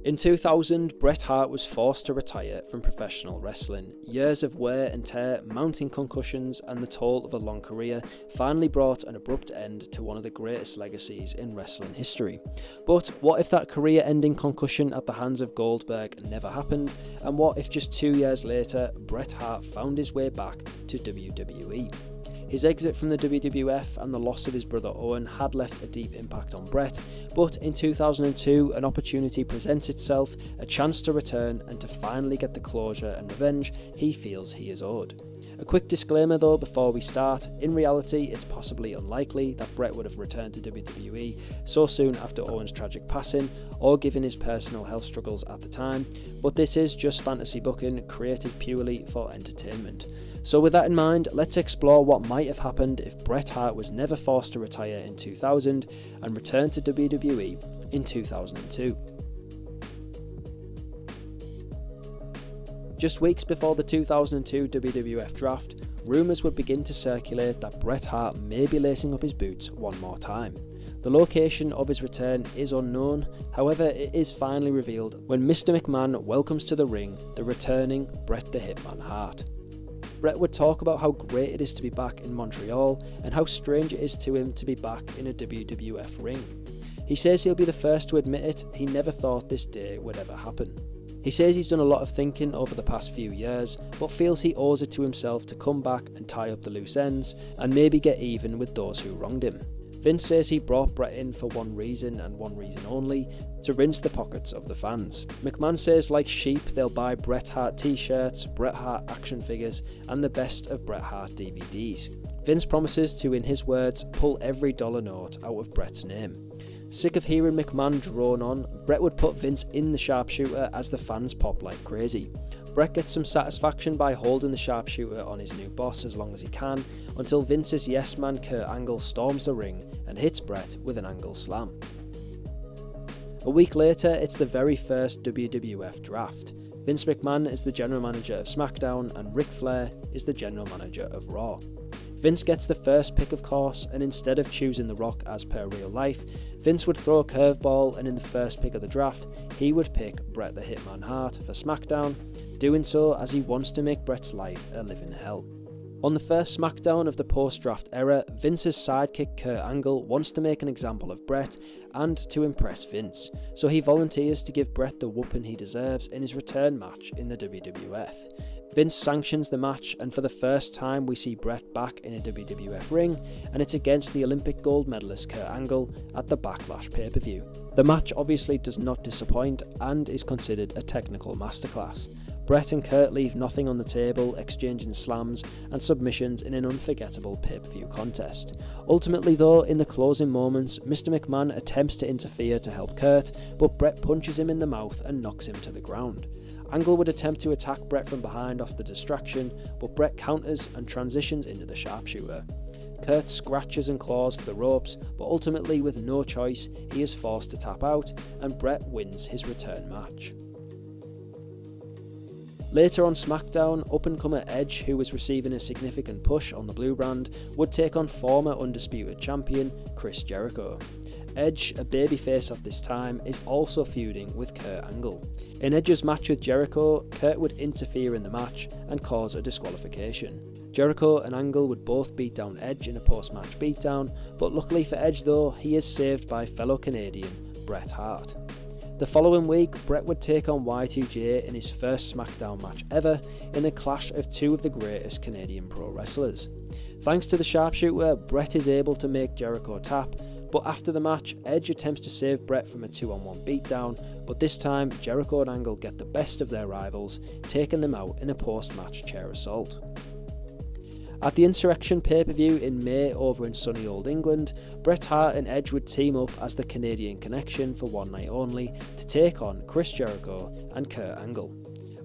In 2000, Bret Hart was forced to retire from professional wrestling. Years of wear and tear, mounting concussions, and the toll of a long career finally brought an abrupt end to one of the greatest legacies in wrestling history. But what if that career-ending concussion at the hands of Goldberg never happened? And what if just 2 years later, Bret Hart found his way back to WWE? His exit from the WWF and the loss of his brother Owen had left a deep impact on Bret, but in 2002 an opportunity presents itself, a chance to return and to finally get the closure and revenge he feels he is owed. A quick disclaimer though before we start, in reality it's possibly unlikely that Bret would have returned to WWE so soon after Owen's tragic passing, or given his personal health struggles at the time, but this is just fantasy booking created purely for entertainment. So with that in mind, let's explore what might have happened if Bret Hart was never forced to retire in 2000 and returned to WWE in 2002. Just weeks before the 2002 WWF draft, rumours would begin to circulate that Bret Hart may be lacing up his boots one more time. The location of his return is unknown, however it is finally revealed when Mr. McMahon welcomes to the ring the returning Bret the Hitman Hart. Bret would talk about how great it is to be back in Montreal and how strange it is to him to be back in a WWF ring. He says he'll be the first to admit it, he never thought this day would ever happen. He says he's done a lot of thinking over the past few years, but feels he owes it to himself to come back and tie up the loose ends, and maybe get even with those who wronged him. Vince says he brought Bret in for one reason and one reason only, to rinse the pockets of the fans. McMahon says like sheep they'll buy Bret Hart t-shirts, Bret Hart action figures, and the best of Bret Hart DVDs. Vince promises to, in his words, pull every dollar note out of Bret's name. Sick of hearing McMahon drone on, Bret would put Vince in the sharpshooter as the fans pop like crazy. Bret gets some satisfaction by holding the sharpshooter on his new boss as long as he can, until Vince's yes man Kurt Angle storms the ring and hits Bret with an angle slam. A week later, it's the very first WWF draft. Vince McMahon is the general manager of SmackDown and Ric Flair is the general manager of Raw. Vince gets the first pick of course, and instead of choosing The Rock as per real life, Vince would throw a curveball and in the first pick of the draft, he would pick Bret the Hitman Hart for SmackDown, doing so as he wants to make Bret's life a living hell. On the first SmackDown of the post-draft era, Vince's sidekick Kurt Angle wants to make an example of Bret and to impress Vince, so he volunteers to give Bret the whooping he deserves in his return match in the WWF. Vince sanctions the match, and for the first time we see Bret back in a WWF ring, and it's against the Olympic gold medalist Kurt Angle at the Backlash pay-per-view. The match obviously does not disappoint and is considered a technical masterclass. Bret and Kurt leave nothing on the table, exchanging slams and submissions in an unforgettable pay-per-view contest. Ultimately though, in the closing moments, Mr. McMahon attempts to interfere to help Kurt, but Bret punches him in the mouth and knocks him to the ground. Angle would attempt to attack Bret from behind off the distraction, but Bret counters and transitions into the sharpshooter. Kurt scratches and claws for the ropes, but ultimately with no choice, he is forced to tap out, and Bret wins his return match. Later on SmackDown, up-and-comer Edge, who was receiving a significant push on the blue brand, would take on former undisputed champion Chris Jericho. Edge, a babyface at this time, is also feuding with Kurt Angle. In Edge's match with Jericho, Kurt would interfere in the match and cause a disqualification. Jericho and Angle would both beat down Edge in a post-match beatdown, but luckily for Edge though, he is saved by fellow Canadian Bret Hart. The following week, Bret would take on Y2J in his first SmackDown match ever in a clash of two of the greatest Canadian pro wrestlers. Thanks to the sharpshooter, Bret is able to make Jericho tap, but after the match, Edge attempts to save Bret from a 2-on-1 beatdown, but this time Jericho and Angle get the best of their rivals, taking them out in a post-match chair assault. At the Insurrextion pay-per-view in May over in sunny old England, Bret Hart and Edge would team up as the Canadian Connection for one night only to take on Chris Jericho and Kurt Angle.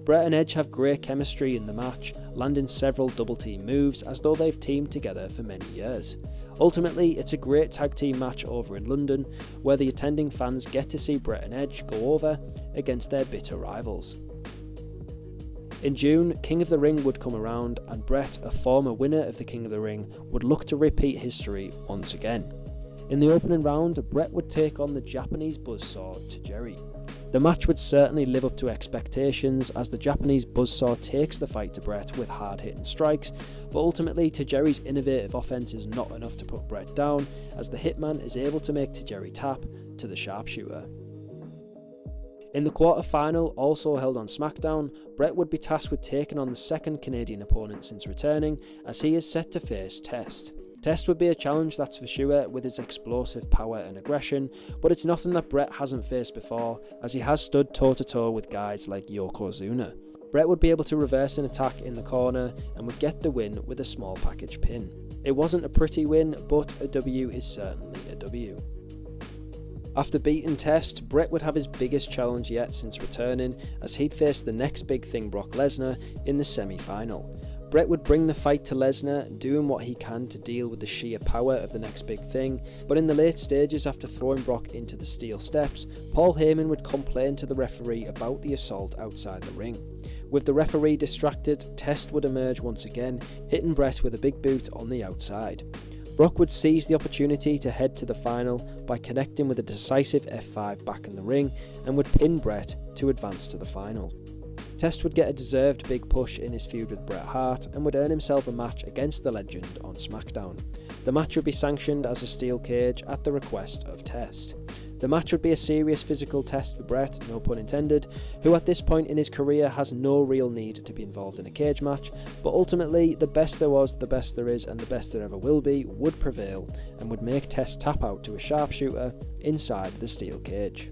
Bret and Edge have great chemistry in the match, landing several double-team moves as though they've teamed together for many years. Ultimately, it's a great tag team match over in London, where the attending fans get to see Bret and Edge go over against their bitter rivals. In June, King of the Ring would come around, and Bret, a former winner of the King of the Ring, would look to repeat history once again. In the opening round, Bret would take on the Japanese buzzsaw Tajiri. The match would certainly live up to expectations as the Japanese buzzsaw takes the fight to Bret with hard-hitting strikes, but ultimately Tajiri's innovative offense is not enough to put Bret down as the Hitman is able to make Tajiri tap to the sharpshooter. In the quarter-final, also held on SmackDown, Bret would be tasked with taking on the second Canadian opponent since returning, as he is set to face Test. Test would be a challenge, that's for sure, with his explosive power and aggression, but it's nothing that Bret hasn't faced before, as he has stood toe-to-toe with guys like Yokozuna. Bret would be able to reverse an attack in the corner and would get the win with a small package pin. It wasn't a pretty win, but a W is certainly a W. After beating Test, Bret would have his biggest challenge yet since returning, as he'd face the next big thing, Brock Lesnar, in the semi-final. Bret would bring the fight to Lesnar, doing what he can to deal with the sheer power of the next big thing, but in the late stages after throwing Brock into the steel steps, Paul Heyman would complain to the referee about the assault outside the ring. With the referee distracted, Test would emerge once again, hitting Bret with a big boot on the outside. Brock would seize the opportunity to head to the final by connecting with a decisive F5 back in the ring and would pin Bret to advance to the final. Test would get a deserved big push in his feud with Bret Hart and would earn himself a match against the legend on SmackDown. The match would be sanctioned as a steel cage at the request of Test. The match would be a serious physical test for Bret, no pun intended, who at this point in his career has no real need to be involved in a cage match, but ultimately the best there was, the best there is, and the best there ever will be would prevail and would make Test tap out to a sharpshooter inside the steel cage.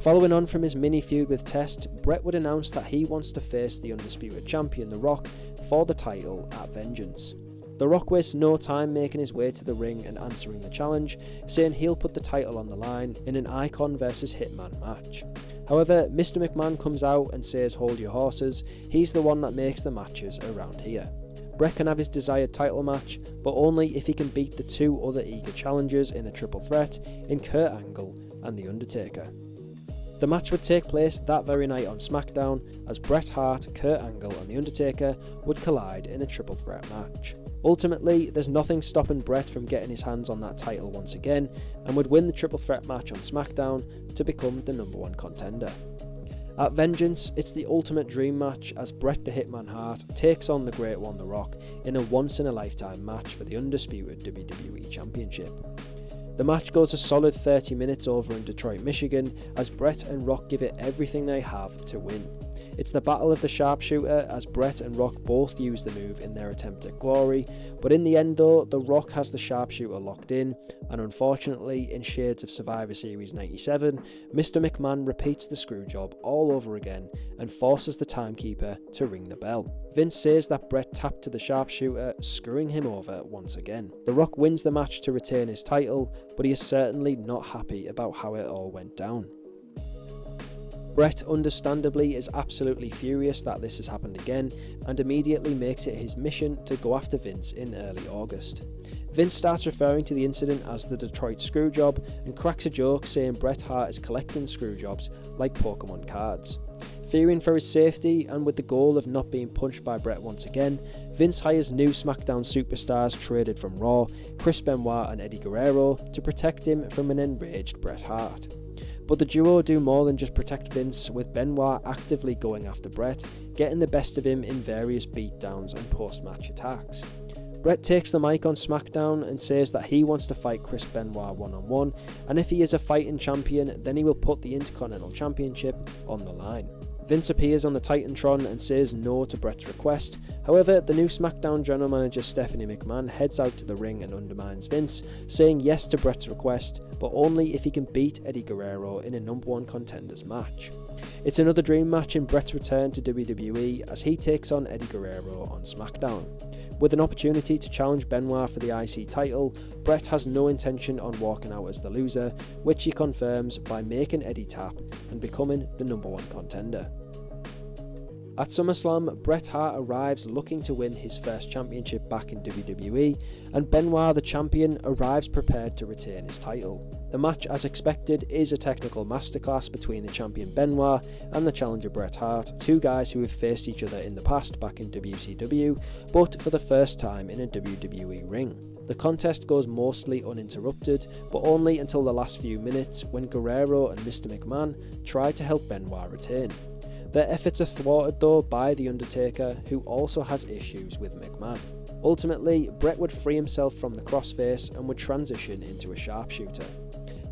Following on from his mini feud with Test, Bret would announce that he wants to face the undisputed champion The Rock for the title at Vengeance. The Rock wastes no time making his way to the ring and answering the challenge, saying he'll put the title on the line in an Icon vs Hitman match. However, Mr. McMahon comes out and says hold your horses, he's the one that makes the matches around here. Bret can have his desired title match, but only if he can beat the two other eager challengers in a triple threat in Kurt Angle and The Undertaker. The match would take place that very night on SmackDown as Bret Hart, Kurt Angle and The Undertaker would collide in a triple threat match. Ultimately, there's nothing stopping Bret from getting his hands on that title once again and would win the triple threat match on SmackDown to become the #1 contender. At Vengeance, it's the ultimate dream match as Bret the Hitman Hart takes on the Great One The Rock in a once-in-a-lifetime match for the undisputed WWE Championship. The match goes a solid 30 minutes over in Detroit, Michigan, as Bret and Rock give it everything they have to win. It's the battle of the sharpshooter as Bret and Rock both use the move in their attempt at glory, but in the end though, The Rock has the sharpshooter locked in, and unfortunately, in shades of Survivor Series 97, Mr. McMahon repeats the screw job all over again and forces the timekeeper to ring the bell. Vince says that Bret tapped to the sharpshooter, screwing him over once again. The Rock wins the match to retain his title, but he is certainly not happy about how it all went down. Bret understandably is absolutely furious that this has happened again and immediately makes it his mission to go after Vince in early August. Vince starts referring to the incident as the Detroit Screwjob and cracks a joke saying Bret Hart is collecting screwjobs like Pokemon cards. Fearing for his safety and with the goal of not being punched by Bret once again, Vince hires new SmackDown superstars traded from Raw, Chris Benoit and Eddie Guerrero, to protect him from an enraged Bret Hart. But the duo do more than just protect Vince, with Benoit actively going after Bret, getting the best of him in various beatdowns and post-match attacks. Bret takes the mic on SmackDown and says that he wants to fight Chris Benoit one-on-one, and if he is a fighting champion, then he will put the Intercontinental Championship on the line. Vince appears on the Titantron and says no to Bret's request. However, the new SmackDown general manager Stephanie McMahon heads out to the ring and undermines Vince, saying yes to Bret's request, but only if he can beat Eddie Guerrero in a #1 contenders match. It's another dream match in Bret's return to WWE as he takes on Eddie Guerrero on SmackDown. With an opportunity to challenge Benoit for the IC title, Bret has no intention on walking out as the loser, which he confirms by making Eddie tap and becoming the #1 contender. At SummerSlam, Bret Hart arrives looking to win his first championship back in WWE, and Benoit, the champion, arrives prepared to retain his title. The match, as expected, is a technical masterclass between the champion Benoit and the challenger Bret Hart, two guys who have faced each other in the past back in WCW, but for the first time in a WWE ring. The contest goes mostly uninterrupted, but only until the last few minutes when Guerrero and Mr. McMahon try to help Benoit retain. Their efforts are thwarted though by The Undertaker, who also has issues with McMahon. Ultimately, Bret would free himself from the crossface and would transition into a sharpshooter.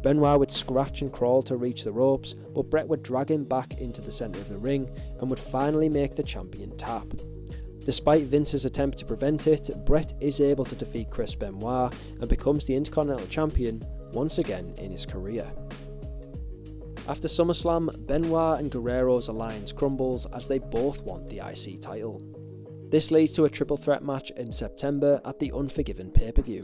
Benoit would scratch and crawl to reach the ropes, but Bret would drag him back into the centre of the ring and would finally make the champion tap. Despite Vince's attempt to prevent it, Bret is able to defeat Chris Benoit and becomes the Intercontinental Champion once again in his career. After SummerSlam, Benoit and Guerrero's alliance crumbles as they both want the IC title. This leads to a triple threat match in September at the Unforgiven pay-per-view.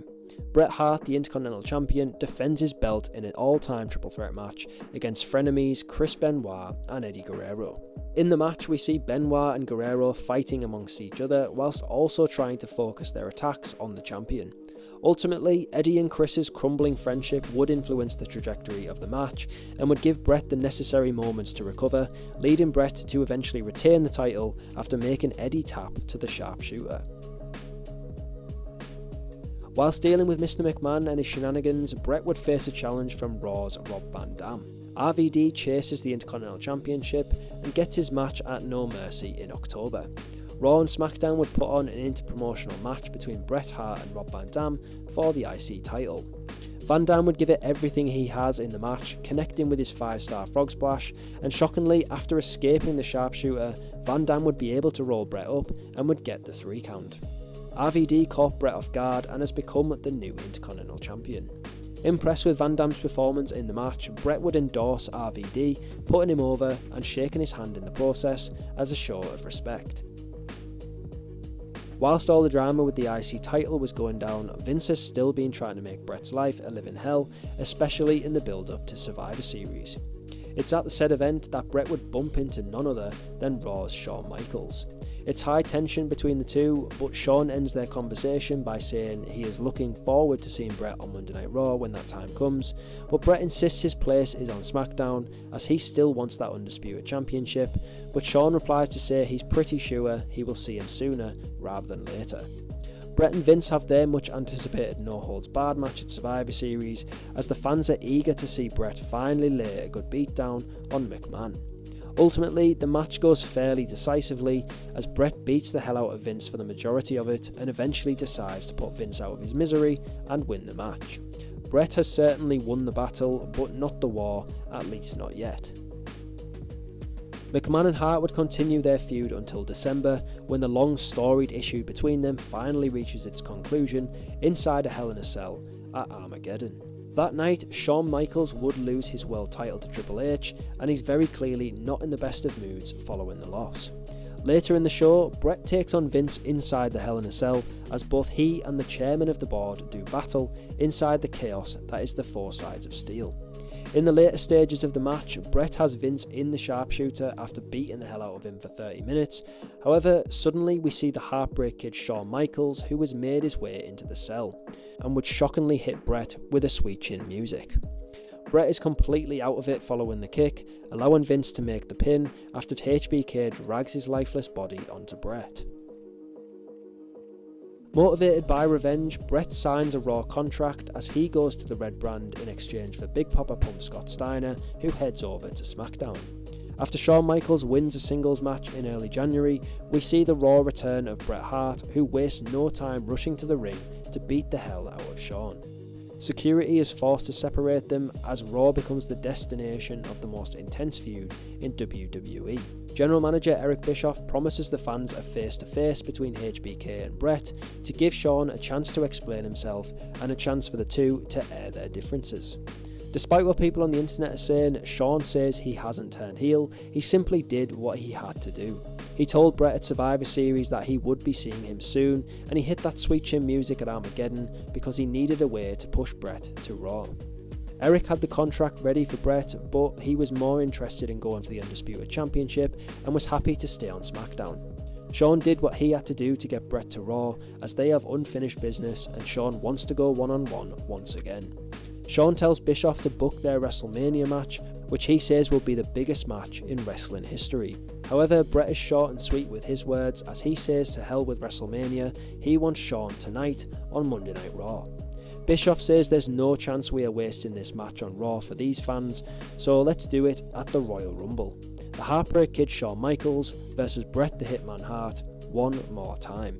Bret Hart, the Intercontinental Champion, defends his belt in an all-time triple threat match against frenemies Chris Benoit and Eddie Guerrero. In the match, we see Benoit and Guerrero fighting amongst each other whilst also trying to focus their attacks on the champion. Ultimately, Eddie and Chris's crumbling friendship would influence the trajectory of the match and would give Bret the necessary moments to recover, leading Bret to eventually retain the title after making Eddie tap to the sharpshooter. Whilst dealing with Mr. McMahon and his shenanigans, Bret would face a challenge from Raw's Rob Van Dam. RVD chases the Intercontinental Championship and gets his match at No Mercy in October. Raw and SmackDown would put on an interpromotional match between Bret Hart and Rob Van Dam for the IC title. Van Dam would give it everything he has in the match, connecting with his 5-star frog splash, and shockingly, after escaping the sharpshooter, Van Dam would be able to roll Bret up and would get the 3 count. RVD caught Bret off guard and has become the new Intercontinental Champion. Impressed with Van Dam's performance in the match, Bret would endorse RVD, putting him over and shaking his hand in the process as a show of respect. Whilst all the drama with the IC title was going down, Vince has still been trying to make Bret's life a living hell, especially in the build-up to Survivor Series. It's at the said event that Bret would bump into none other than Raw's Shawn Michaels. It's high tension between the two, but Shawn ends their conversation by saying he is looking forward to seeing Bret on Monday Night Raw when that time comes, but Bret insists his place is on SmackDown as he still wants that Undisputed Championship, but Shawn replies to say he's pretty sure he will see him sooner rather than later. Bret and Vince have their much anticipated no-holds-barred match at Survivor Series as the fans are eager to see Bret finally lay a good beatdown on McMahon. Ultimately, the match goes fairly decisively as Bret beats the hell out of Vince for the majority of it and eventually decides to put Vince out of his misery and win the match. Bret has certainly won the battle, but not the war, at least not yet. McMahon and Hart would continue their feud until December, when the long storied issue between them finally reaches its conclusion inside a Hell in a Cell at Armageddon. That night, Shawn Michaels would lose his world title to Triple H, and he's very clearly not in the best of moods following the loss. Later in the show, Bret takes on Vince inside the Hell in a Cell as both he and the chairman of the board do battle inside the chaos that is the 4 sides of steel. In the later stages of the match, Bret has Vince in the sharpshooter after beating the hell out of him for 30 minutes. However, suddenly we see the Heartbreak Kid Shawn Michaels, who has made his way into the cell, and would shockingly hit Bret with a sweet chin music. Bret is completely out of it following the kick, allowing Vince to make the pin after HBK drags his lifeless body onto Bret. Motivated by revenge, Bret signs a Raw contract as he goes to the Red Brand in exchange for Big Papa Pump Scott Steiner, who heads over to SmackDown. After Shawn Michaels wins a singles match in early January, we see the Raw return of Bret Hart, who wastes no time rushing to the ring to beat the hell out of Shawn. Security is forced to separate them as Raw becomes the destination of the most intense feud in WWE. General Manager Eric Bischoff promises the fans a face-to-face between HBK and Bret to give Shawn a chance to explain himself and a chance for the two to air their differences. Despite what people on the internet are saying, Shawn says he hasn't turned heel, he simply did what he had to do. He told Bret at Survivor Series that he would be seeing him soon, and he hit that sweet chin music at Armageddon because he needed a way to push Bret to Raw. Eric had the contract ready for Bret, but he was more interested in going for the Undisputed Championship and was happy to stay on SmackDown. Shawn did what he had to do to get Bret to Raw, as they have unfinished business and Shawn wants to go one-on-one once again. Shawn tells Bischoff to book their WrestleMania match, which he says will be the biggest match in wrestling history. However, Bret is short and sweet with his words, as he says to hell with WrestleMania, he wants Shawn tonight on Monday Night Raw. Bischoff says there's no chance we are wasting this match on Raw for these fans, so let's do it at the Royal Rumble. The Heartbreak Kid Shawn Michaels versus Bret the Hitman Hart one more time.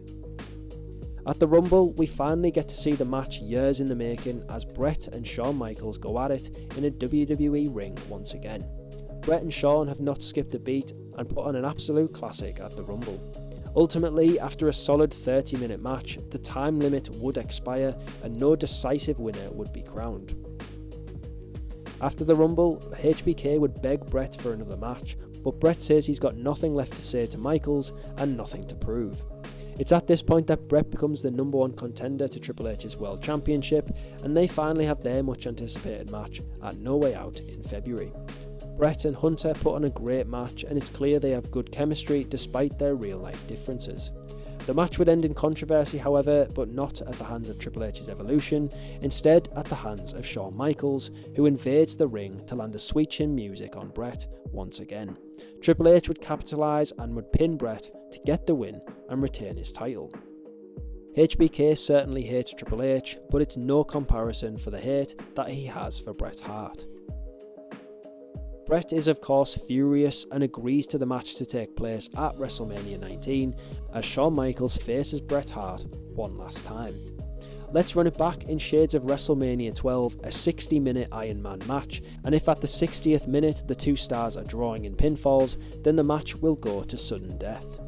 At the Rumble, we finally get to see the match years in the making as Bret and Shawn Michaels go at it in a WWE ring once again. Bret and Shawn have not skipped a beat and put on an absolute classic at the Rumble. Ultimately, after a solid 30-minute match, the time limit would expire and no decisive winner would be crowned. After the Rumble, HBK would beg Bret for another match, but Bret says he's got nothing left to say to Michaels and nothing to prove. It's at this point that Bret becomes the #1 contender to Triple H's World Championship, and they finally have their much anticipated match at No Way Out in February. Bret and Hunter put on a great match, and it's clear they have good chemistry despite their real life differences. The match would end in controversy, however, but not at the hands of Triple H's Evolution, instead at the hands of Shawn Michaels, who invades the ring to land a sweet chin music on Bret once again. Triple H would capitalise and would pin Bret to get the win and retain his title. HBK certainly hates Triple H, but it's no comparison for the hate that he has for Bret Hart. Bret is of course furious and agrees to the match to take place at WrestleMania 19 as Shawn Michaels faces Bret Hart one last time. Let's run it back in shades of WrestleMania 12, a 60-minute Iron Man match, and if at the 60th minute the two stars are drawing in pinfalls, then the match will go to sudden death.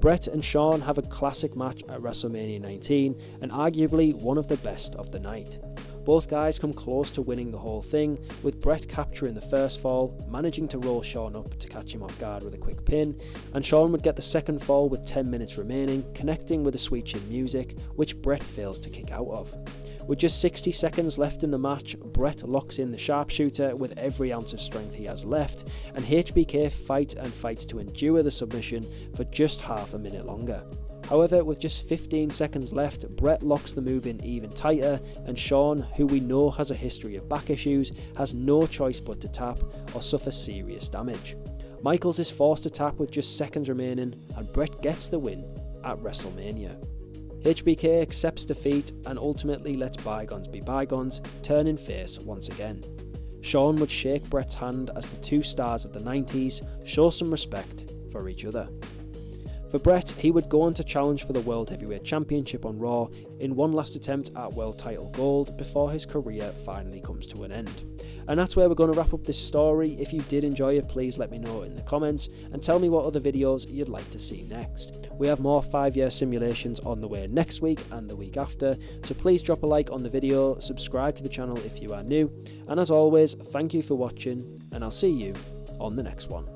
Bret and Shawn have a classic match at WrestleMania 19 and arguably one of the best of the night. Both guys come close to winning the whole thing, with Bret capturing the first fall, managing to roll Shawn up to catch him off guard with a quick pin, and Shawn would get the second fall with 10 minutes remaining, connecting with the sweet chin music, which Bret fails to kick out of. With just 60 seconds left in the match, Bret locks in the sharpshooter with every ounce of strength he has left, and HBK fights to endure the submission for just half a minute longer. However, with just 15 seconds left, Bret locks the move in even tighter, and Shawn, who we know has a history of back issues, has no choice but to tap or suffer serious damage. Michaels is forced to tap with just seconds remaining, and Bret gets the win at WrestleMania. HBK accepts defeat and ultimately lets bygones be bygones, turning face once again. Shawn would shake Bret's hand as the two stars of the 90s show some respect for each other. For Bret, he would go on to challenge for the World Heavyweight Championship on Raw in one last attempt at World Title Gold before his career finally comes to an end. And that's where we're going to wrap up this story. If you did enjoy it, please let me know in the comments and tell me what other videos you'd like to see next. We have more 5-year simulations on the way next week and the week after, so please drop a like on the video, subscribe to the channel if you are new, and as always, thank you for watching, and I'll see you on the next one.